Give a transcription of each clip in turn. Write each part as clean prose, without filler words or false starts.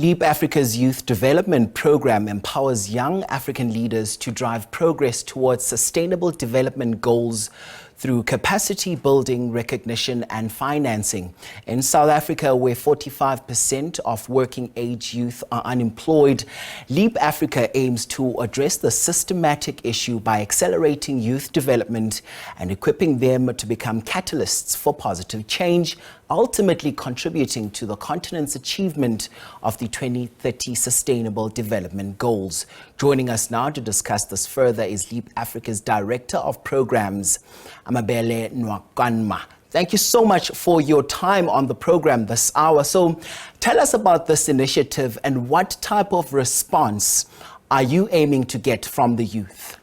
EAP Africa's youth development program empowers young African leaders to drive progress towards sustainable development goals through capacity building, recognition and financing. In South Africa, where 45% of working age youth are unemployed, EAP Africa aims to address the systematic issue by accelerating youth development and equipping them to become catalysts for positive change, ultimately contributing to the continent's achievement of the 2030 Sustainable Development Goals. Joining us now to discuss this further is EAP Africa's Director of Programs, Amabelle Nwakanma. Thank you so much for your time on the program this hour. So tell us about this initiative and what type of response are you aiming to get from the youth?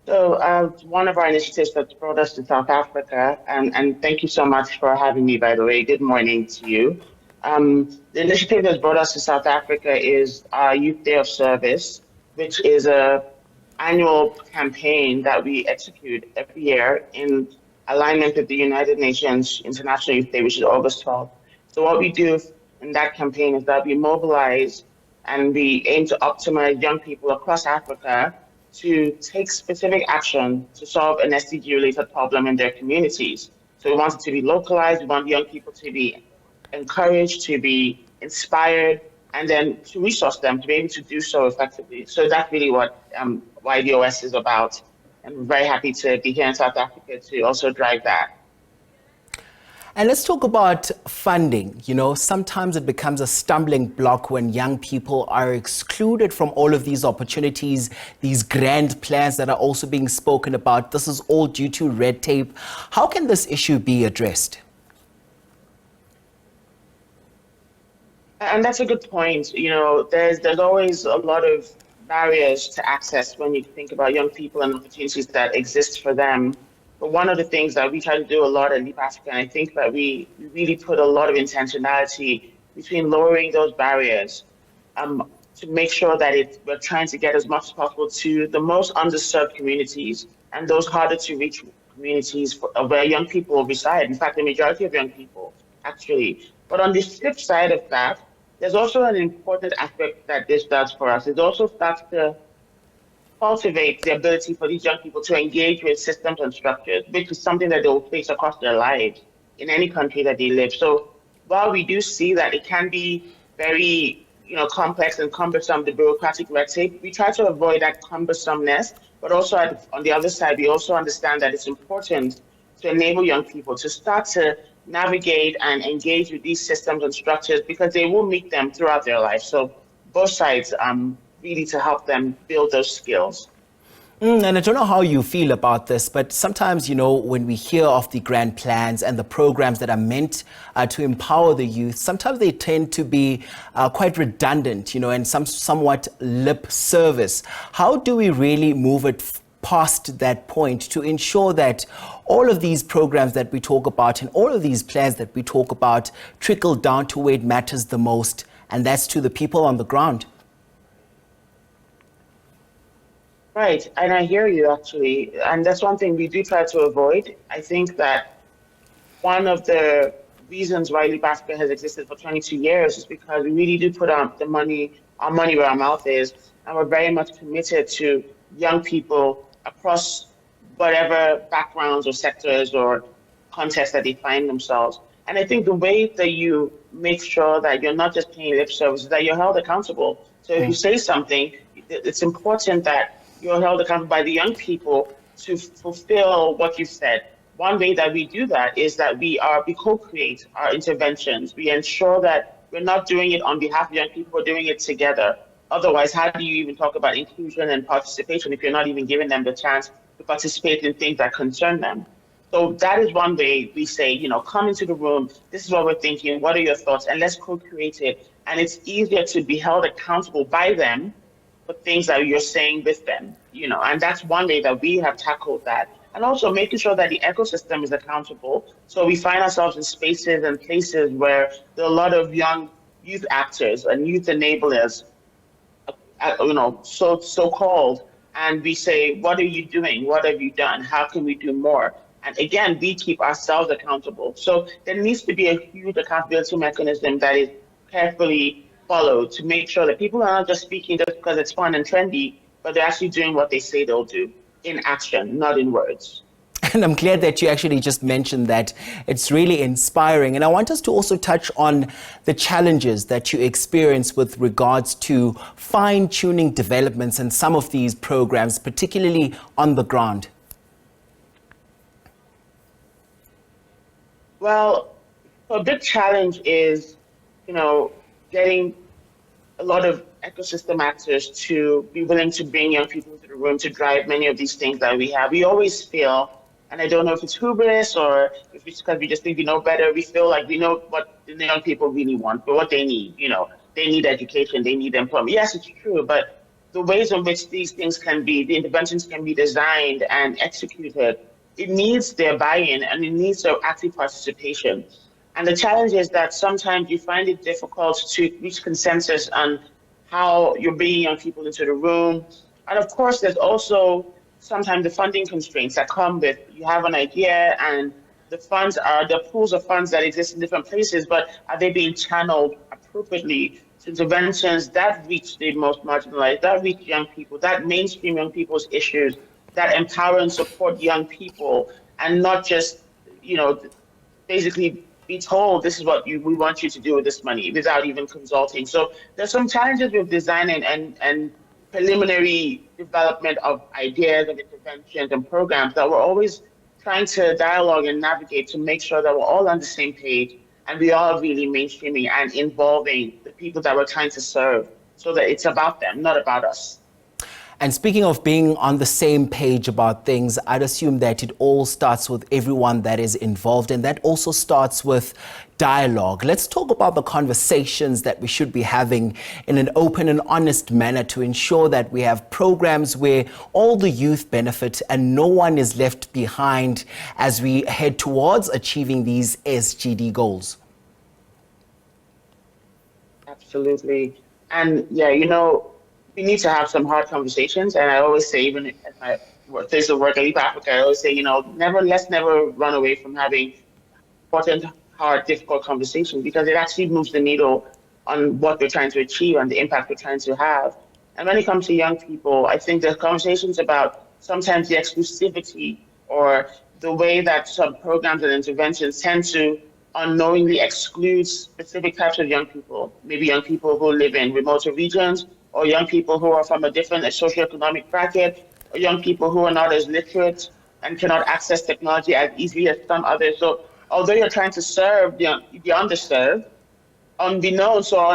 So one of our initiatives that's brought us to South Africa, and thank you so much for having me, by the way. Good morning to you. The initiative that's brought us to South Africa is our Youth Day of Service, which is an annual campaign that we execute every year in alignment with the United Nations International Youth Day, which is August 12th. So what we do in that campaign is that we mobilize and we aim to optimize young people across Africa to take specific action to solve an SDG-related problem in their communities. So we want it to be localized, we want young people to be encouraged, to be inspired, and then to resource them to be able to do so effectively. So that's really what YDoS is about. And we're very happy to be here in South Africa to also drive that. And let's talk about funding. You know, sometimes it becomes a stumbling block when young people are excluded from all of these opportunities, these grand plans that are also being spoken about. This is all due to red tape. How can this issue be addressed? And that's a good point. You know, there's always a lot of barriers to access when you think about young people and opportunities that exist for them. But one of the things that we try to do a lot at EAP Africa, and I think that we really put a lot of intentionality between lowering those barriers to make sure that we're trying to get as much as possible to the most underserved communities and those harder to reach communities where young people reside. In fact, the majority of young people, actually. But on the flip side of that, there's also an important aspect that this does for us. It also starts to cultivate the ability for these young people to engage with systems and structures, which is something that they will face across their lives in any country that they live. So while we do see that it can be very complex and cumbersome, the bureaucratic red tape, we try to avoid that cumbersomeness. But also on the other side, we also understand that it's important to enable young people to start to navigate and engage with these systems and structures because they will meet them throughout their life. So both sides really to help them build those skills. And I don't know how you feel about this, but sometimes, when we hear of the grand plans and the programs that are meant to empower the youth, sometimes they tend to be quite redundant, and somewhat lip service. How do we really move it past that point to ensure that all of these programs that we talk about and all of these plans that we talk about trickle down to where it matters the most, and that's to the people on the ground? Right, and I hear you actually, and that's one thing we do try to avoid. I think that one of the reasons why EAP Africa has existed for 22 years is because we really do put our money where our mouth is, and we're very much committed to young people across whatever backgrounds or sectors or contexts that they find themselves. And I think the way that you make sure that you're not just paying lip service is that you're held accountable. So if you say something, it's important that you're held accountable by the young people to fulfill what you said. One way that we do that is that we co-create our interventions. We ensure that we're not doing it on behalf of young people, we're doing it together. Otherwise, how do you even talk about inclusion and participation if you're not even giving them the chance to participate in things that concern them? So that is one way we say, come into the room, this is what we're thinking, what are your thoughts, and let's co-create it. And it's easier to be held accountable by them for things that you're saying with them, and that's one way that we have tackled that. And also making sure that the ecosystem is accountable. So we find ourselves in spaces and places where there are a lot of young youth actors and youth enablers, so-called, and we say, what are you doing? What have you done? How can we do more? And again, we keep ourselves accountable. So there needs to be a huge accountability mechanism that is carefully followed to make sure that people are not just speaking just because it's fun and trendy, but they're actually doing what they say they'll do in action, not in words. And I'm glad that you actually just mentioned that. It's really inspiring. And I want us to also touch on the challenges that you experience with regards to fine-tuning developments and some of these programs, particularly on the ground. Well, a big challenge is, getting a lot of ecosystem actors to be willing to bring young people into the room to drive many of these things that we have. We always feel, and I don't know if it's hubris or if it's because we just think we know better, we feel like we know what the young people really want, but what they need. They need education, they need employment. Yes, it's true, but the ways in which these things can be, the interventions can be designed and executed, it needs their buy-in and it needs their active participation. And the challenge is that sometimes you find it difficult to reach consensus on how you're bringing young people into the room. And of course, there's also sometimes the funding constraints that come with you have an idea and the pools of funds that exist in different places, but are they being channeled appropriately to interventions that reach the most marginalized, that reach young people, that mainstream young people's issues, that empower and support young people, and not just, basically be told this is what we want you to do with this money without even consulting. So there's some challenges with designing and preliminary development of ideas and interventions and programs that we're always trying to dialogue and navigate to make sure that we're all on the same page and we are really mainstreaming and involving the people that we're trying to serve so that it's about them, not about us. And speaking of being on the same page about things, I'd assume that it all starts with everyone that is involved, and that also starts with dialogue. Let's talk about the conversations that we should be having in an open and honest manner to ensure that we have programs where all the youth benefit and no one is left behind as we head towards achieving these SGD goals. Absolutely. And yeah, we need to have some hard conversations. And I always say, even at my place of work at EAP Africa, I always say, let's never run away from having important, hard, difficult conversations because it actually moves the needle on what we're trying to achieve and the impact we're trying to have. And when it comes to young people, I think the conversations about sometimes the exclusivity or the way that some programs and interventions tend to unknowingly exclude specific types of young people, maybe young people who live in remote regions, or young people who are from a different socioeconomic bracket, or young people who are not as literate and cannot access technology as easily as some others. So although you're trying to serve the underserved, unbeknownst or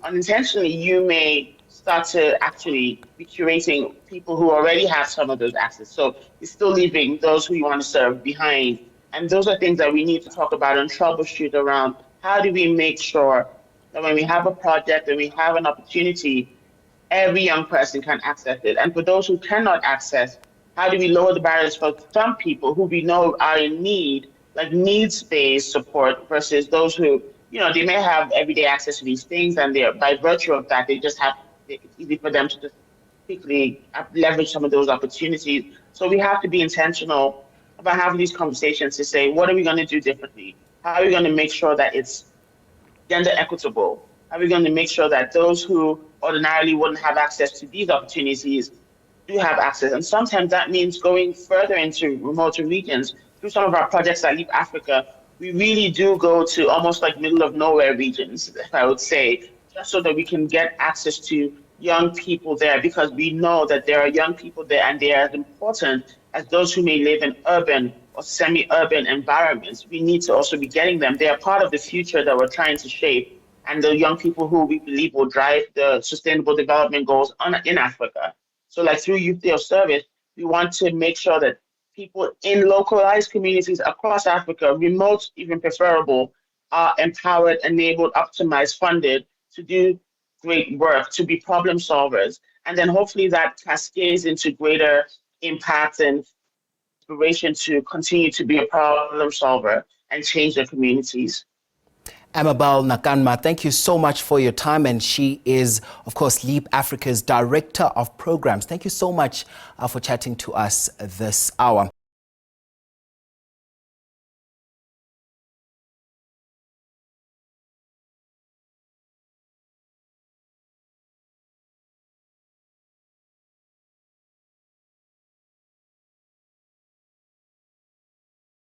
unintentionally, you may start to actually be curating people who already have some of those access. So you're still leaving those who you want to serve behind. And those are things that we need to talk about and troubleshoot around. How do we make sure that when we have a project and we have an opportunity, every young person can access it? And for those who cannot access, how do we lower the barriers for some people who we know are in need, like needs-based support, versus those who, they may have everyday access to these things, and they're, by virtue of that, it's easy for them to just quickly leverage some of those opportunities. So we have to be intentional about having these conversations to say, what are we going to do differently? How are we going to make sure that it's gender equitable? How are we going to make sure that those who ordinarily wouldn't have access to these opportunities do have access? And sometimes that means going further into remote regions. Through some of our projects at EAP Africa, we really do go to almost like middle of nowhere regions, I would say, just so that we can get access to young people there, because we know that there are young people there and they are as important as those who may live in urban or semi-urban environments. We need to also be getting them. They are part of the future that we're trying to shape, and the young people who we believe will drive the sustainable development goals in Africa. So like through Youth Day of Service, we want to make sure that people in localized communities across Africa, remote even preferable, are empowered, enabled, optimized, funded to do great work, to be problem solvers. And then hopefully that cascades into greater impact and inspiration to continue to be a problem solver and change their communities. Amabelle Nwakanma, thank you so much for your time. And she is, of course, EAP Africa's Director of Programs. Thank you so much for chatting to us this hour.